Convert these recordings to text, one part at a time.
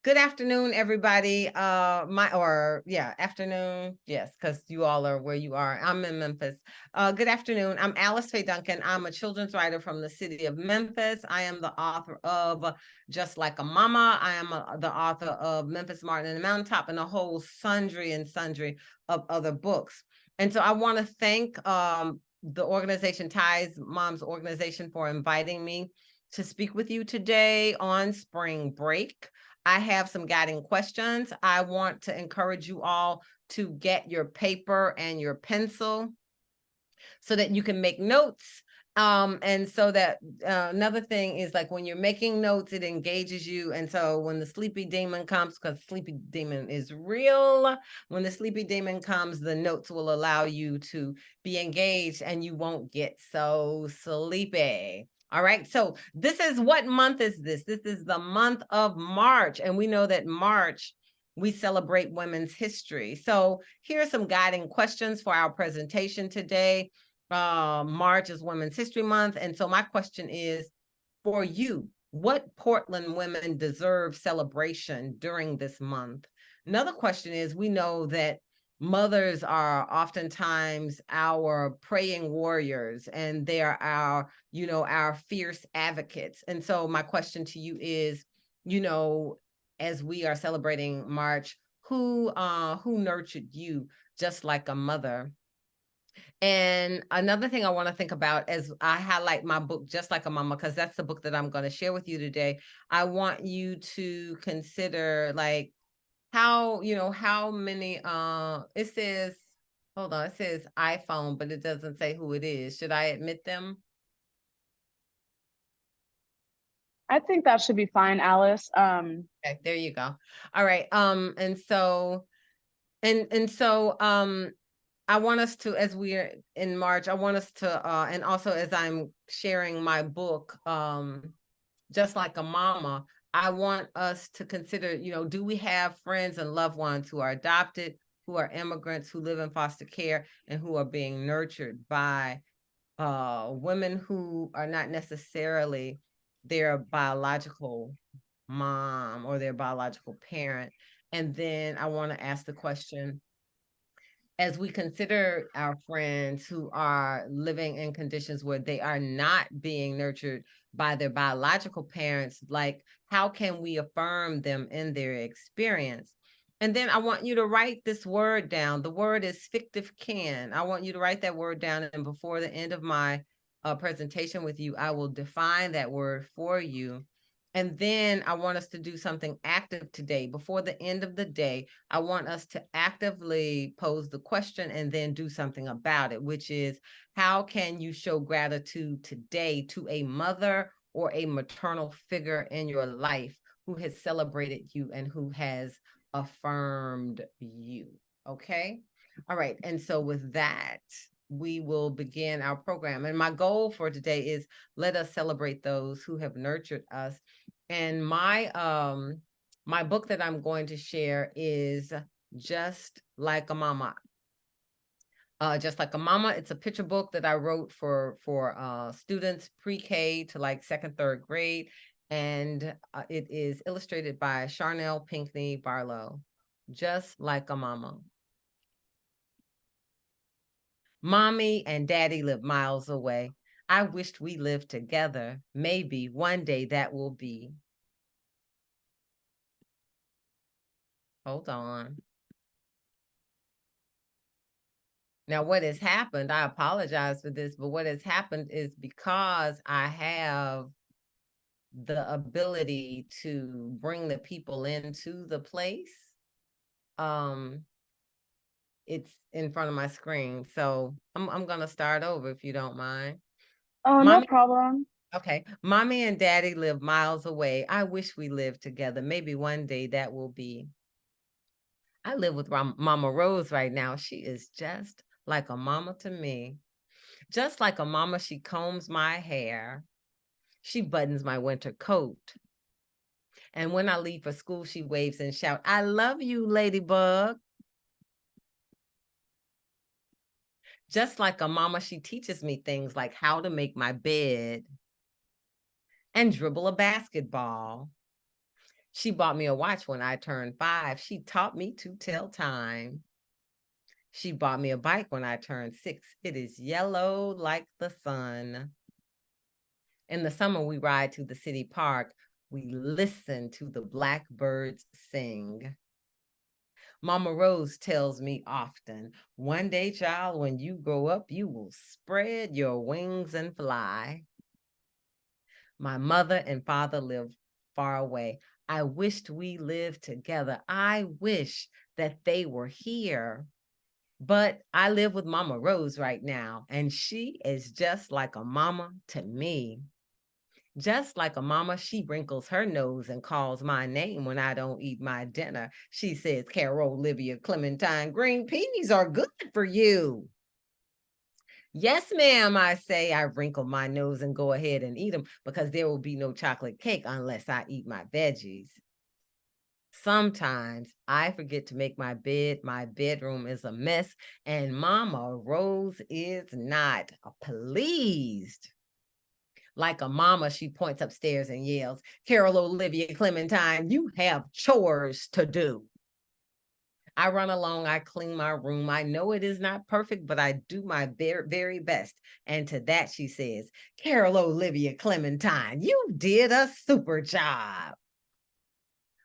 Good afternoon, everybody. Afternoon. Yes, because you all are where you are. I'm in Memphis. Good afternoon. I'm Alice Faye Duncan. I'm a children's writer from the city of Memphis. I am the author of Just Like a Mama. I am the author of Memphis, Martin, and the Mountaintop, and a whole sundry of other books. And so I want to thank the organization Ties Mom's organization for inviting me to speak with you today on spring break. I have some guiding questions. I want to encourage you all to get your paper and your pencil so that you can make notes. And so that another thing is, like, when you're making notes, it engages you. And so when the sleepy demon comes, because sleepy demon is real, when the sleepy demon comes, the notes will allow you to be engaged and you won't get so sleepy. All right, so what month is this? This is the month of March, and we know that March, we celebrate women's history. So here are some guiding questions for our presentation today. March is Women's History Month, and so my question is, for you, what Portland women deserve celebration during this month? Another question is, we know that mothers are oftentimes our praying warriors, and they are our fierce advocates. And so my question to you is, as we are celebrating March, who nurtured you just like a mother? And another thing I want to think about as I highlight my book, Just Like a Mama, because that's the book that I'm going to share with you today. I want you to consider, like, how many, it says, hold on, it says iPhone, but it doesn't say who it is. Should I admit them? I think that should be fine, Alice. Okay, there you go. All right. And so I want us to, as we are in March, I want us to, and also as I'm sharing my book, Just Like a Mama, I want us to consider, do we have friends and loved ones who are adopted, who are immigrants, who live in foster care, and who are being nurtured by women who are not necessarily their biological mom or their biological parent? And then I want to ask the question, as we consider our friends who are living in conditions where they are not being nurtured by their biological parents, like, how can we affirm them in their experience? And then I want you to write this word down. The word is fictive kin. I want you to write that word down, and before the end of my presentation with you, I will define that word for you. And then I want us to do something active today. Before the end of the day, I want us to actively pose the question and then do something about it, which is, how can you show gratitude today to a mother or a maternal figure in your life who has celebrated you and who has affirmed you? Okay. All right. And so with that, we will begin our program. And my goal for today is, let us celebrate those who have nurtured us. And my book that I'm going to share is Just Like a Mama. Just Like a Mama. It's a picture book that I wrote for students pre-K to like second, third grade. And it is illustrated by Charnel Pinckney Barlow. Just Like a Mama. Mommy and Daddy live miles away. I wished we lived together. Maybe one day that will be. Hold on. Now, what has happened, I apologize for this, but what has happened is, because I have the ability to bring the people into the place, it's in front of my screen. So I'm gonna start over if you don't mind. Oh, no Mommy, problem. okay. Mommy and Daddy live miles away. I wish we lived together. Maybe one day that will be. I live with Mama Rose right now. She is just like a mama to me. Just like a mama, she combs my hair. She buttons my winter coat. And when I leave for school, she waves and shouts, "I love you, Ladybug." Just like a mama, she teaches me things like how to make my bed and dribble a basketball. She bought me a watch when I turned 5. She taught me to tell time. She bought me a bike when I turned 6. It is yellow like the sun. In the summer, we ride to the city park. We listen to the blackbirds sing. Mama Rose tells me often, one day, child, when you grow up, you will spread your wings and fly. My mother and father live far away. I wished we lived together. I wish that they were here. But I live with Mama Rose right now, and she is just like a mama to me. Just like a mama, she wrinkles her nose and calls my name when I don't eat my dinner. She says, Carol, Olivia, Clementine, green peas are good for you. Yes, ma'am, I say. I wrinkle my nose and go ahead and eat them because there will be no chocolate cake unless I eat my veggies. Sometimes I forget to make my bed. My bedroom is a mess, and Mama Rose is not pleased. Like a mama, she points upstairs and yells, Carol, Olivia, Clementine, you have chores to do. I run along, I clean my room. I know it is not perfect, but I do my very, very best. And to that, she says, Carol, Olivia, Clementine, you did a super job.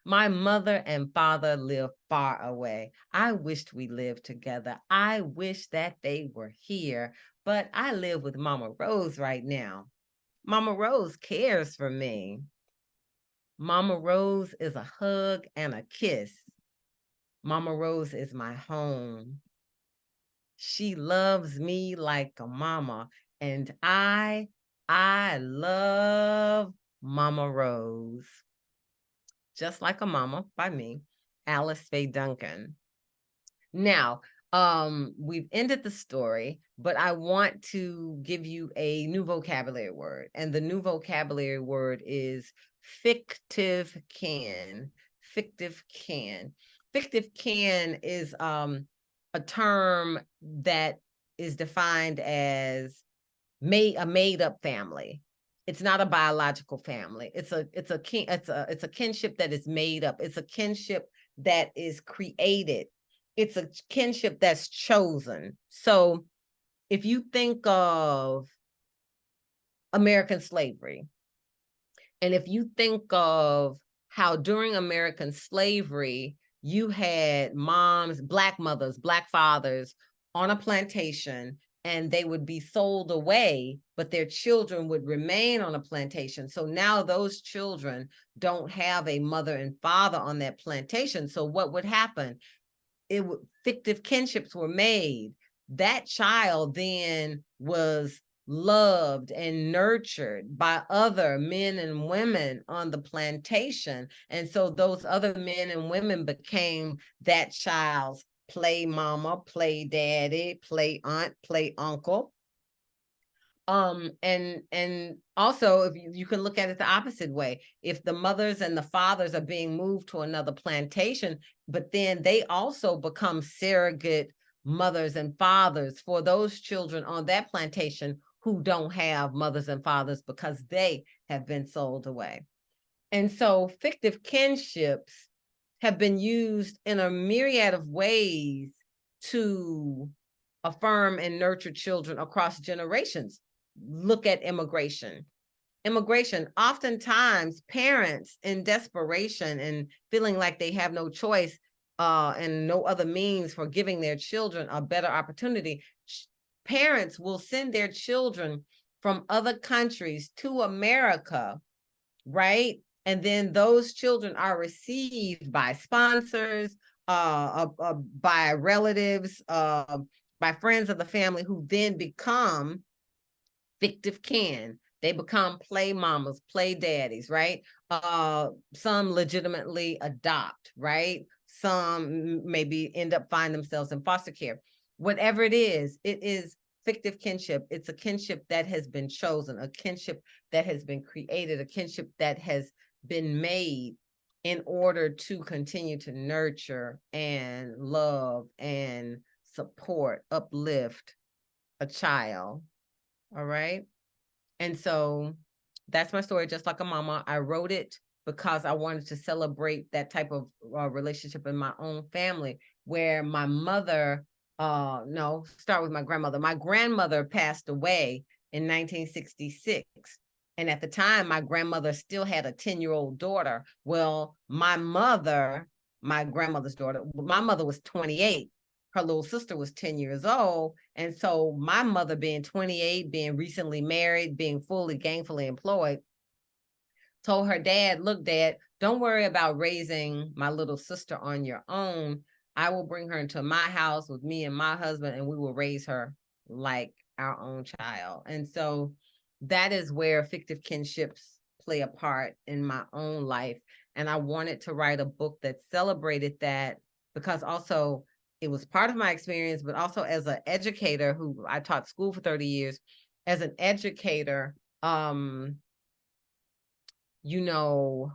My mother and father live far away. I wished we lived together. I wish that they were here, but I live with Mama Rose right now. Mama Rose cares for me. Mama Rose is a hug and a kiss. Mama Rose is my home. She loves me like a mama, and I love Mama Rose. Just like a mama by me, Alice Faye Duncan. Now, we've ended the story, but I want to give you a new vocabulary word. And the new vocabulary word is fictive kin. Fictive kin. Fictive kin is a term that is defined as a made-up family. It's not a biological family. It's a kinship that is made up. It's a kinship that is created. It's a kinship that's chosen. So if you think of American slavery, and if you think of how during American slavery, you had moms, Black mothers, Black fathers on a plantation, and they would be sold away, but their children would remain on a plantation. So now those children don't have a mother and father on that plantation. So what would happen? Fictive kinships were made. That child then was loved and nurtured by other men and women on the plantation. And so those other men and women became that child's play mama, play daddy, play aunt, play uncle. And also if you can look at it the opposite way. If the mothers and the fathers are being moved to another plantation, but then they also become surrogate mothers and fathers for those children on that plantation who don't have mothers and fathers because they have been sold away. And so fictive kinships have been used in a myriad of ways to affirm and nurture children across generations. Look at immigration. Immigration, oftentimes parents in desperation and feeling like they have no choice and no other means for giving their children a better opportunity, parents will send their children from other countries to America, right? And then those children are received by sponsors, by relatives, by friends of the family who then become fictive kin. They become play mamas, play daddies, right? Some legitimately adopt, right? Some maybe end up find themselves in foster care. Whatever it is fictive kinship. It's a kinship that has been chosen, a kinship that has been created, a kinship that has been made in order to continue to nurture and love and support, uplift a child. All right. And so that's my story, Just Like a Mama. I wrote it because I wanted to celebrate that type of relationship in my own family, where my mother, no, start with my grandmother. My grandmother passed away in 1966. And at the time, my grandmother still had a 10-year-old daughter. Well, my grandmother's daughter, my mother was 28. Her little sister was 10 years old. And so my mother, being 28, being recently married, being fully gainfully employed, told her dad, look, Dad, don't worry about raising my little sister on your own. I will bring her into my house with me and my husband, and we will raise her like our own child. And so that is where fictive kinships play a part in my own life. And I wanted to write a book that celebrated that, because also it was part of my experience, but also as an educator who I taught school for 30 years, as an educator, you know,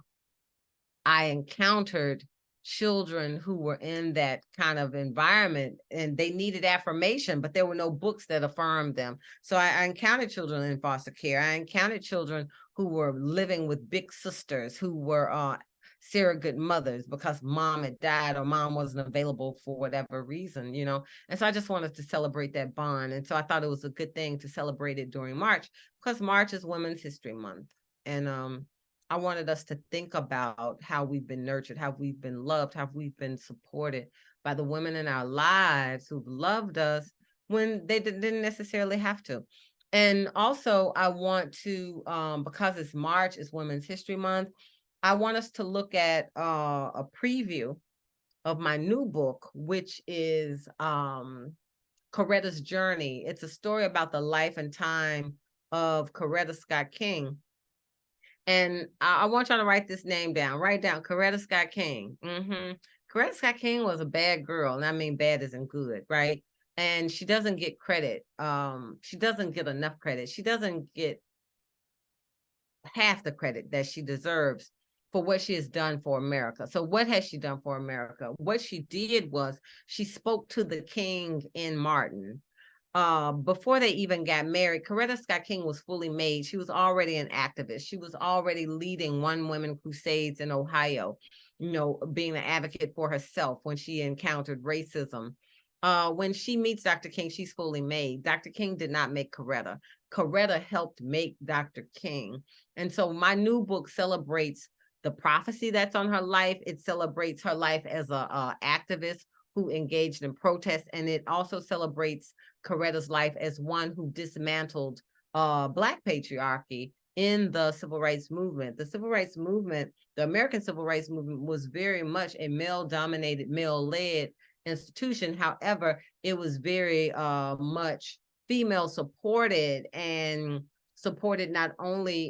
I encountered children who were in that kind of environment and they needed affirmation, but there were no books that affirmed them. So I encountered children in foster care. I encountered children who were living with big sisters, who were surrogate mothers because mom had died or mom wasn't available for whatever reason, you know. And so I just wanted to celebrate that bond. And so I thought it was a good thing to celebrate it during March, because March is Women's History Month. And I wanted us to think about how we've been nurtured, how we've been loved, how we've been supported by the women in our lives who've loved us when they didn't necessarily have to. And also, I want to, because it's March, it's Women's History Month, I want us to look at a preview of my new book, which is Coretta's Journey. It's a story about the life and time of Coretta Scott King. And I want y'all to write this name down. Write down Coretta Scott King. Coretta Scott King was a bad girl, and I mean bad isn't good, right? And she doesn't get credit. She doesn't get enough credit. She doesn't get half the credit that she deserves for what she has done for America. So what has she done for America? What she did was she spoke to the king in Martin. Before they even got married, Coretta Scott King was fully made. She was already an activist. She was already leading One Women Crusades in Ohio, you know, being an advocate for herself when she encountered racism. When she meets Dr. King, she's fully made. Dr. King did not make Coretta. Coretta helped make Dr. King. And so my new book celebrates the prophecy that's on her life. It celebrates her life as a activist who engaged in protest, and it also celebrates Coretta's life as one who dismantled Black patriarchy in the civil rights movement. The civil rights movement, the American civil rights movement, was very much a male-dominated, male-led institution. However, it was very much female-supported, and supported not only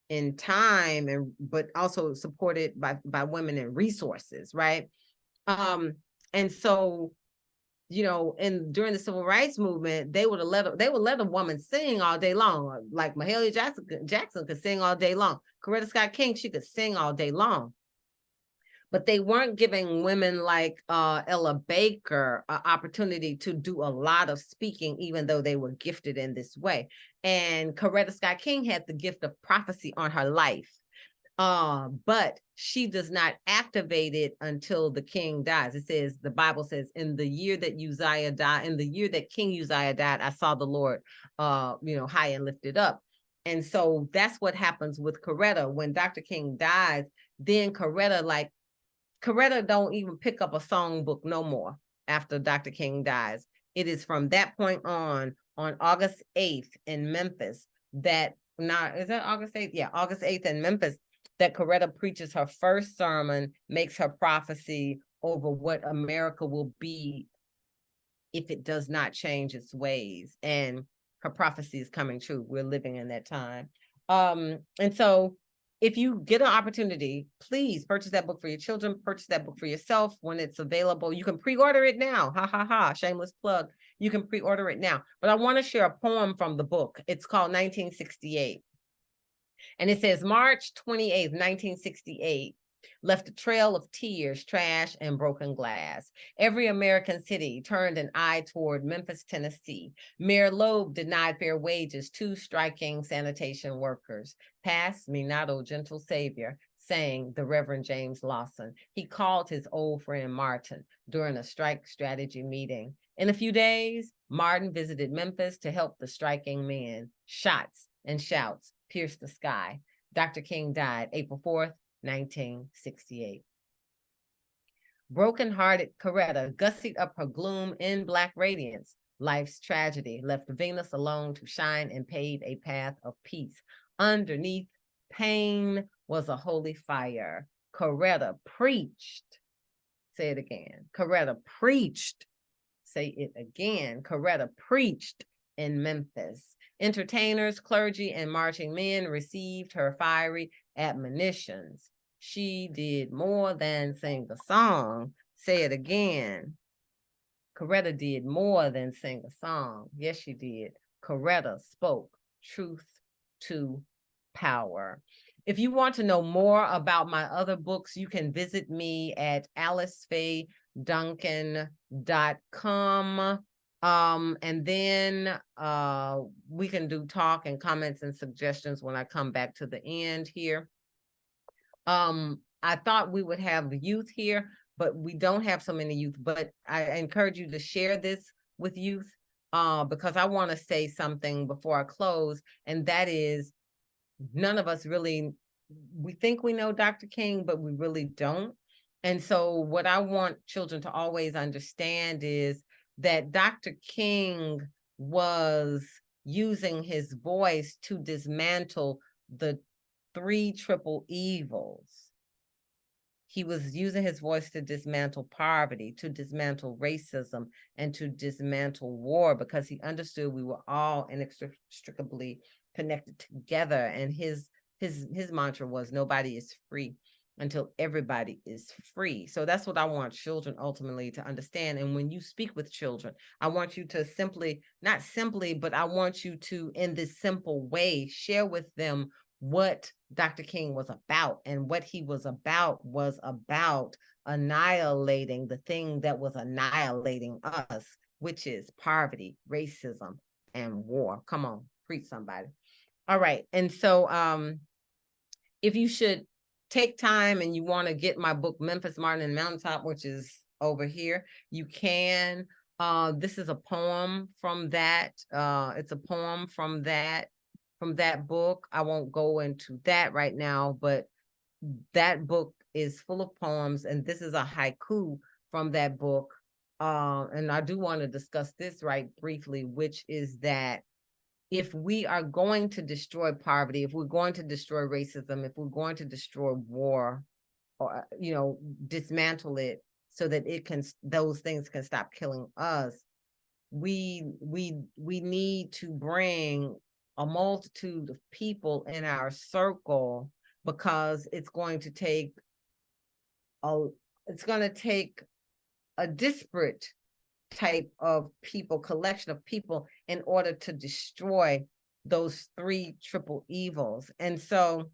in time, but also supported by women in resources, right? And so, you know, during the civil rights movement, they would let a woman sing all day long. Like Mahalia Jackson could sing all day long. Coretta Scott King, she could sing all day long. But they weren't giving women like Ella Baker an opportunity to do a lot of speaking, even though they were gifted in this way. And Coretta Scott King had the gift of prophecy on her life. But she does not activate it until the king dies. It says, the Bible says, in the year that Uzziah died, in the year that King Uzziah died, I saw the Lord, high and lifted up. And so that's what happens with Coretta. When Dr. King dies, then Coretta don't even pick up a songbook no more after Dr. King dies. It is from that point on August 8th in Memphis, is that August 8th? Yeah, August 8th in Memphis, that Coretta preaches her first sermon, makes her prophecy over what America will be if it does not change its ways. And her prophecy is coming true. We're living in that time. And so if you get an opportunity, please purchase that book for your children, purchase that book for yourself when it's available. You can pre-order it now. Ha, ha, ha, shameless plug. You can pre-order it now. But I want to share a poem from the book. It's called 1968. And it says, March 28th, 1968, left a trail of tears, trash, and broken glass. Every American city turned an eye toward Memphis, Tennessee. Mayor Loeb denied fair wages to striking sanitation workers. Pass me not, O gentle Savior. sang the Reverend James Lawson. He called his old friend Martin during a strike strategy meeting. In a few days, Martin visited Memphis to help the striking men. Shots and shouts pierced the sky. Dr. King died April 4th, 1968. Broken-hearted Coretta gussied up her gloom in black radiance. Life's tragedy left Venus alone to shine and pave a path of peace. Underneath pain was a holy fire. Coretta preached. Say it again. Coretta preached. Say it again. Coretta preached in Memphis. Entertainers, clergy, and marching men received her fiery admonitions. She did more than sing a song. Say it again. Coretta did more than sing a song. Yes, she did. Coretta spoke truth to power. If you want to know more about my other books, you can visit me at alicefayeduncan.com. And then we can do talk and comments and suggestions when I come back to the end here. I thought we would have youth here, but we don't have so many youth, but I encourage you to share this with youth because I want to say something before I close, and that is none of us really, we think we know Dr. King, but we really don't. And so what I want children to always understand is that Dr. King was using his voice to dismantle the 3 triple evils. He was using his voice to dismantle poverty, to dismantle racism, and to dismantle war because he understood we were all inextricably connected together. And his mantra was nobody is free until everybody is free. So that's what I want children ultimately to understand. And when you speak with children, I want you to not simply, but I want you to, in this simple way, share with them what Dr. King was about. And what he was about annihilating the thing that was annihilating us, which is poverty, racism, and war. Come on, preach somebody. All right. And so if you should take time and you want to get my book, Memphis, Martin, and Mountaintop, which is over here, you can. This is a poem from that. It's a poem from that book. I won't go into that right now, but that book is full of poems, and this is a haiku from that book. And I do want to discuss this right briefly, which is that if we are going to destroy poverty, if we're going to destroy racism, if we're going to destroy war, or dismantle it so that those things can stop killing us, we need to bring a multitude of people in our circle, because it's going to take a disparate type of people, collection of people, in order to destroy those 3 triple evils. And so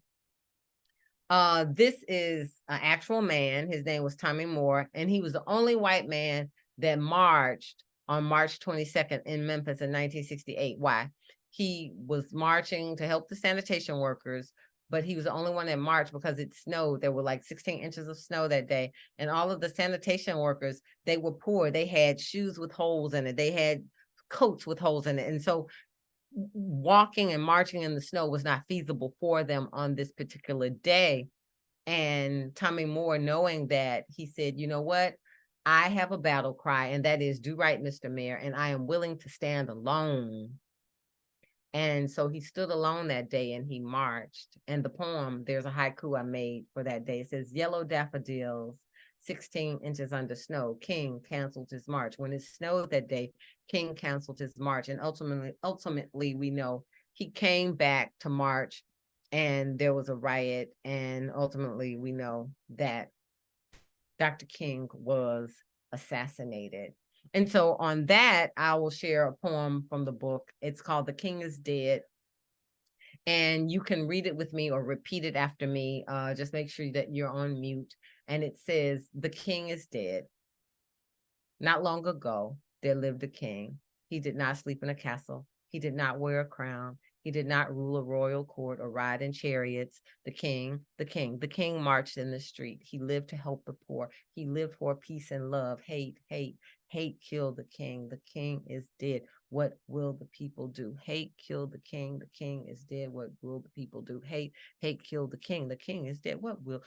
this is an actual man. His name was Tommy Moore, and he was the only white man that marched on March 22nd in Memphis in 1968. Why? He was marching to help the sanitation workers, but he was the only one that marched because it snowed. There were like 16 inches of snow that day. And all of the sanitation workers, they were poor. They had shoes with holes in it. They had coats with holes in it. And so walking and marching in the snow was not feasible for them on this particular day. And Tommy Moore, knowing that, he said, you know what? I have a battle cry, and that is, do right, Mr. Mayor, and I am willing to stand alone. And so he stood alone that day and he marched. And the poem, there's a haiku I made for that day. It says, yellow daffodils, 16 inches under snow, King canceled his march. When it snowed that day, King canceled his march. And ultimately, we know he came back to march and there was a riot. And ultimately, we know that Dr. King was assassinated. And so on that, I will share a poem from the book. It's called The King is Dead. And you can read it with me or repeat it after me. Just make sure that you're on mute. And it says, the king is dead. Not long ago, there lived a king. He did not sleep in a castle. He did not wear a crown. He did not rule a royal court or ride in chariots. The king marched in the street. He lived to help the poor. He lived for peace and love. Hate killed the king. The king is dead. What will the people do? Hate killed the king. The king is dead. What will the people do? Hate killed the king. The king is dead. What will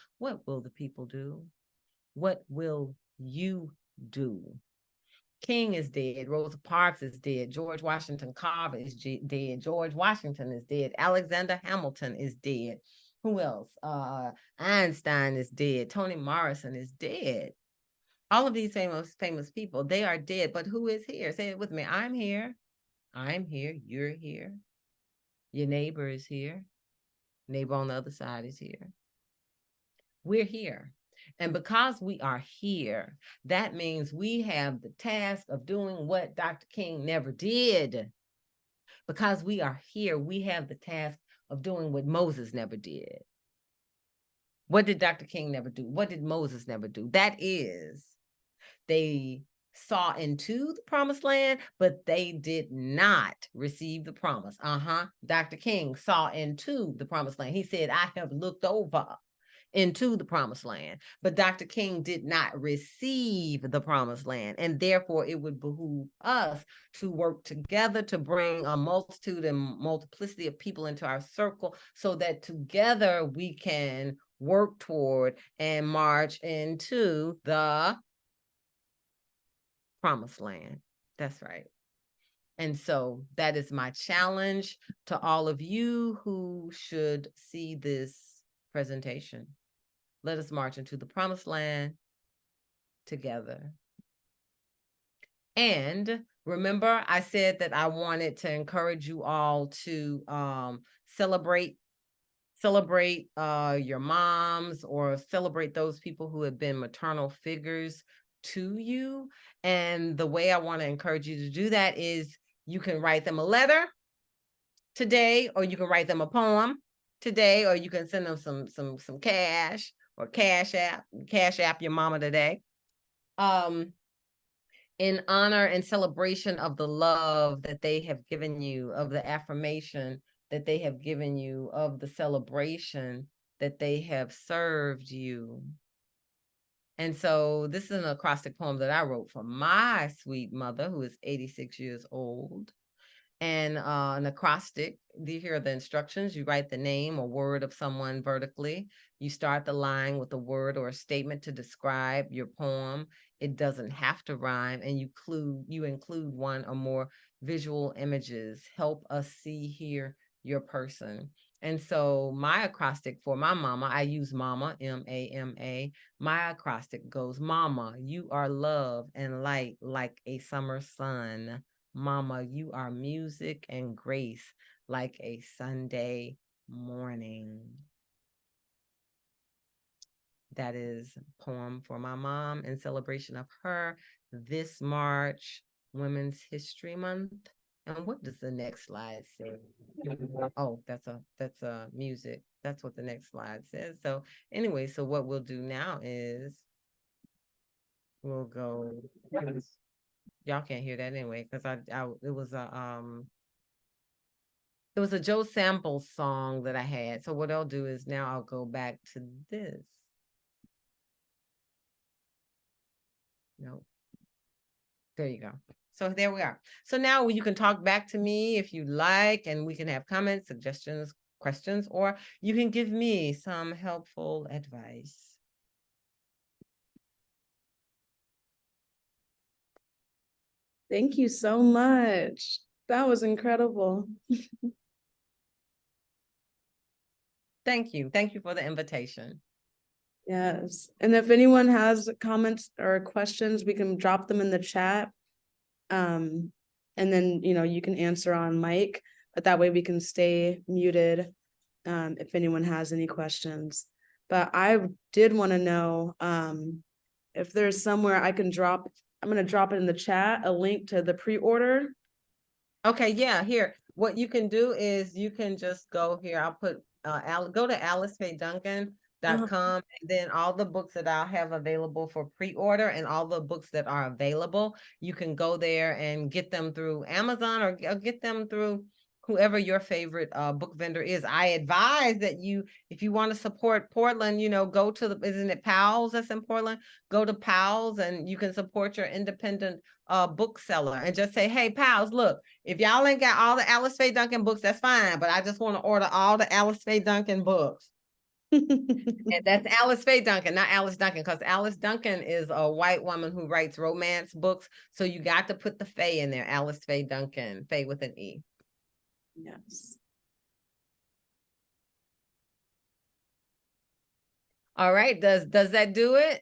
the people do? What will you do? King is dead. Rosa Parks is dead. George Washington Carver is dead. George Washington is dead. Alexander Hamilton is dead. Who else? Einstein is dead. Toni Morrison is dead. All of these famous people, they are dead. But who is here? Say it with me. I'm here. I'm here. You're here. Your neighbor is here. Neighbor on the other side is here. We're here. And because we are here, that means we have the task of doing what Dr. King never did. Because we are here, we have the task of doing what Moses never did. What did Dr. King never do? What did Moses never do? That is, they saw into the promised land, but they did not receive the promise. Dr. King saw into the promised land. He said, I have looked over into the promised land, but Dr. King did not receive the promised land, and therefore it would behoove us to work together to bring a multitude and multiplicity of people into our circle so that together we can work toward and march into the promised land. That's right. And so that is my challenge to all of you who should see this presentation. Let us march into the promised land together. And remember, I said that I wanted to encourage you all to celebrate your moms, or celebrate those people who have been maternal figures to you. And the way I want to encourage you to do that is you can write them a letter today, or you can write them a poem today, or you can send them some cash, or cash app your mama today, in honor and celebration of the love that they have given you, of the affirmation that they have given you, of the celebration that they have served you. And so this is an acrostic poem that I wrote for my sweet mother, who is 86 years old. And an acrostic, here are the instructions. You write the name or word of someone vertically. You start the line with a word or a statement to describe your poem. It doesn't have to rhyme, and you include one or more visual images. Help us see, hear your person. And so my acrostic for my mama, I use mama, M-A-M-A. My acrostic goes, Mama, you are love and light like a summer sun. Mama, you are music and grace like a Sunday morning. That is a poem for my mom in celebration of her this March, Women's History Month. And what does the next slide say? Oh, that's a music. That's what the next slide says. So anyway, so what we'll do now is we'll go. Y'all can't hear that anyway, because it was a Joe Sample song that I had. So what I'll do is now I'll go back to this. No. There you go. So there we are. So now you can talk back to me if you like, and we can have comments, suggestions, questions, or you can give me some helpful advice. Thank you so much. That was incredible. Thank you. Thank you for the invitation. Yes. And if anyone has comments or questions, we can drop them in the chat. And then, you can answer on mic, but that way we can stay muted if anyone has any questions. But I did want to know if there's somewhere I can drop, I'm going to drop it in the chat, a link to the pre-order. Okay, yeah, here. What you can do is you can just go here. I'll put, go to alicefayeduncan.com, and then all the books that I'll have available for pre-order and all the books that are available, you can go there and get them through Amazon or get them through whoever your favorite book vendor is. I advise that you, if you want to support Portland, go to isn't it Powell's that's in Portland? Go to Powell's and you can support your independent bookseller and just say, hey, Powell's, look, if y'all ain't got all the Alice Faye Duncan books, that's fine, but I just want to order all the Alice Faye Duncan books. And that's Alice Faye Duncan, not Alice Duncan, because Alice Duncan is a white woman who writes romance books. So you got to put the Faye in there, Alice Faye Duncan, Faye with an E. Yes. All right. Does that do it?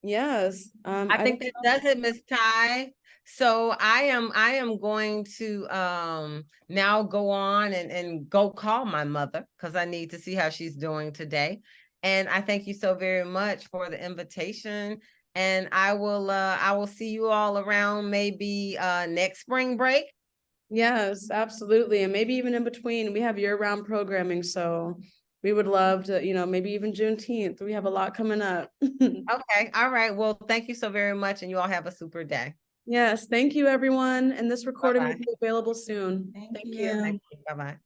Yes. I think that does it, Miss Ty. So I am going to now go on and go call my mother because I need to see how she's doing today. And I thank you so very much for the invitation. And I will see you all around maybe next spring break. Yes, absolutely. And maybe even in between, we have year-round programming. So we would love to, maybe even Juneteenth. We have a lot coming up. Okay. All right. Well, thank you so very much. And you all have a super day. Yes. Thank you, everyone. And this recording will Bye-bye. be available soon. Thank you. Thank you. Bye-bye.